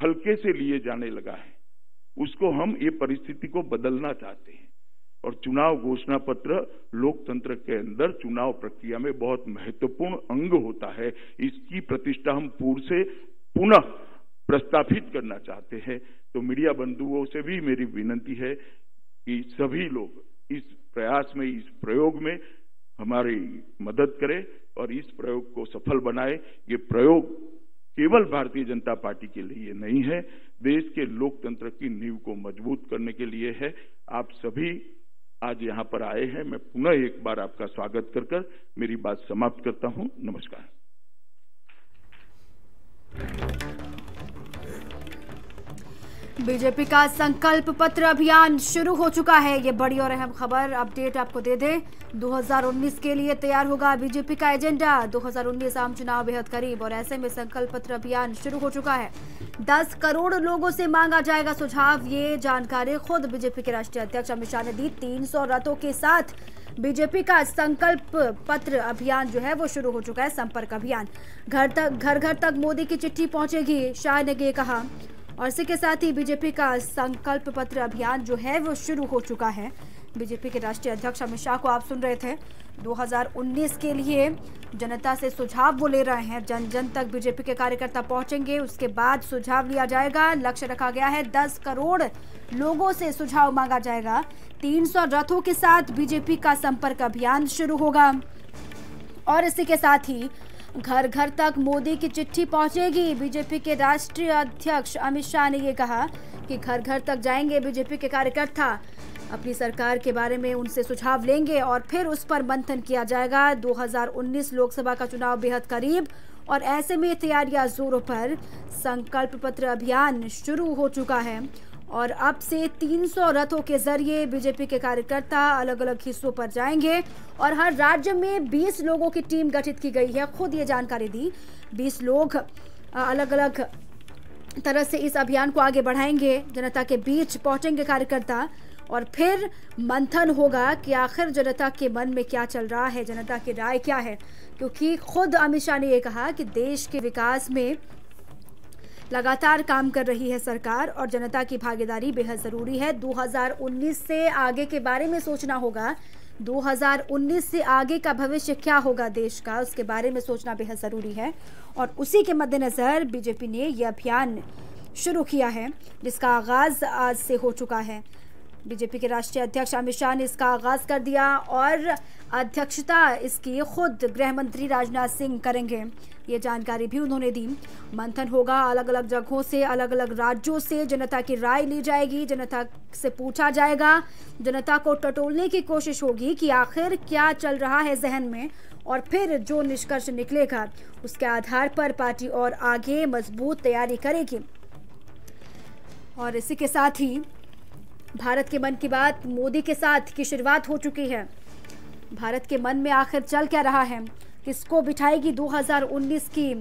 हल्के से लिए जाने लगा है, उसको हम ये परिस्थिति को बदलना चाहते हैं। और चुनाव घोषणा पत्र लोकतंत्र के अंदर चुनाव प्रक्रिया में बहुत महत्वपूर्ण अंग होता है। इसकी प्रतिष्ठा हम पुनः प्रस्तापित करना चाहते हैं। तो मीडिया बंधुओं से भी मेरी विनती है कि सभी लोग इस प्रयास में, इस प्रयोग में हमारी मदद करें और इस प्रयोग को सफल बनाए। ये प्रयोग केवल भारतीय जनता पार्टी के लिए नहीं है, देश के लोकतंत्र की नींव को मजबूत करने के लिए है। आप सभी आज यहाँ पर आए हैं। मैं पुनः एक बार आपका स्वागत कर मेरी बात समाप्त करता हूँ। नमस्कार। बीजेपी का संकल्प पत्र अभियान शुरू हो चुका है। ये बड़ी और अहम खबर अपडेट आपको दे दें। 2019 के लिए तैयार होगा बीजेपी का एजेंडा। 2019 आम चुनाव बेहद करीब और ऐसे में संकल्प पत्र अभियान शुरू हो चुका है। 10 करोड़ लोगों से मांगा जाएगा सुझाव। ये जानकारी खुद बीजेपी के राष्ट्रीय अध्यक्ष अमित शाह ने दी। 300 रथों के साथ बीजेपी का संकल्प पत्र अभियान जो है वो शुरू हो चुका है। संपर्क अभियान घर घर तक मोदी की चिट्ठी पहुंचेगी, शाह ने ये कहा। और इसी के साथ ही बीजेपी का संकल्प पत्र अभियान जो है वो शुरू हो चुका है। बीजेपी के राष्ट्रीय अध्यक्ष अमित शाह को आप सुन रहे थे। 2019 के लिए जनता से सुझाव वो ले रहे हैं। जन जन तक बीजेपी के कार्यकर्ता पहुंचेंगे, उसके बाद सुझाव लिया जाएगा। लक्ष्य रखा गया है 10 करोड़ लोगों से सुझाव मांगा जाएगा। 300 रथों के साथ बीजेपी का संपर्क अभियान शुरू होगा और इसी के साथ ही घर घर तक मोदी की चिट्ठी पहुंचेगी। बीजेपी के राष्ट्रीय अध्यक्ष अमित शाह ने ये कहा कि घर घर तक जाएंगे बीजेपी के कार्यकर्ता, अपनी सरकार के बारे में उनसे सुझाव लेंगे और फिर उस पर मंथन किया जाएगा। 2019 लोकसभा का चुनाव बेहद करीब और ऐसे में तैयारियां जोरों पर। संकल्प पत्र अभियान शुरू हो चुका है और अब से 300 रथों के जरिए बीजेपी के कार्यकर्ता अलग अलग हिस्सों पर जाएंगे और हर राज्य में 20 लोगों की टीम गठित की गई है। खुद ये जानकारी दी। 20 लोग अलग अलग तरह से इस अभियान को आगे बढ़ाएंगे। जनता के बीच पहुंचेंगे कार्यकर्ता और फिर मंथन होगा कि आखिर जनता के मन में क्या चल रहा है, जनता की राय क्या है। क्योंकि खुद अमित शाह ने यह कहा कि देश के विकास में लगातार काम कर रही है सरकार और जनता की भागीदारी बेहद ज़रूरी है। 2019 से आगे के बारे में सोचना होगा। 2019 से आगे का भविष्य क्या होगा देश का, उसके बारे में सोचना बेहद ज़रूरी है। और उसी के मद्देनज़र बीजेपी ने यह अभियान शुरू किया है, जिसका आगाज़ आज से हो चुका है। बीजेपी के राष्ट्रीय अध्यक्ष अमित शाह ने इसका आगाज़ कर दिया और अध्यक्षता इसकी खुद गृह मंत्री राजनाथ सिंह करेंगे। ये जानकारी भी उन्होंने दी। मंथन होगा, अलग अलग जगहों से, अलग अलग राज्यों से जनता की राय ली जाएगी, जनता से पूछा जाएगा, जनता को टटोलने की कोशिश होगी कि आखिर क्या चल रहा है जहन में और फिर जो निष्कर्ष निकलेगा उसके आधार पर पार्टी और आगे मजबूत तैयारी करेगी। और इसी के साथ ही भारत के मन की बात मोदी के साथ की शुरुआत हो चुकी है। भारत के मन में आखिर चल क्या रहा है, किसको बिठाएगी 2019 की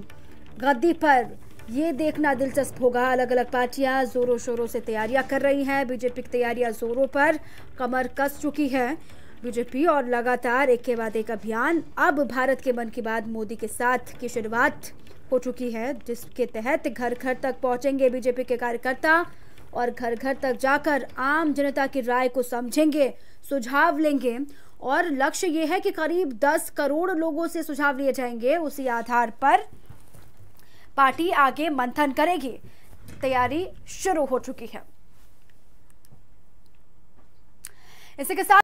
गद्दी पर, ये देखना दिलचस्प होगा। अलग अलग पार्टियां जोरों शोरों से तैयारियां कर रही हैं। बीजेपी की तैयारियां जोरों पर, कमर कस चुकी है बीजेपी और लगातार एक के बाद एक अभियान। अब भारत के मन की बात मोदी के साथ की शुरुआत हो चुकी है, जिसके तहत घर घर तक पहुंचेंगे बीजेपी के कार्यकर्ता और घर घर तक जाकर आम जनता की राय को समझेंगे, सुझाव लेंगे और लक्ष्य ये है कि करीब 10 करोड़ लोगों से सुझाव लिए जाएंगे। उसी आधार पर पार्टी आगे मंथन करेगी। तैयारी शुरू हो चुकी है। इसी के साथ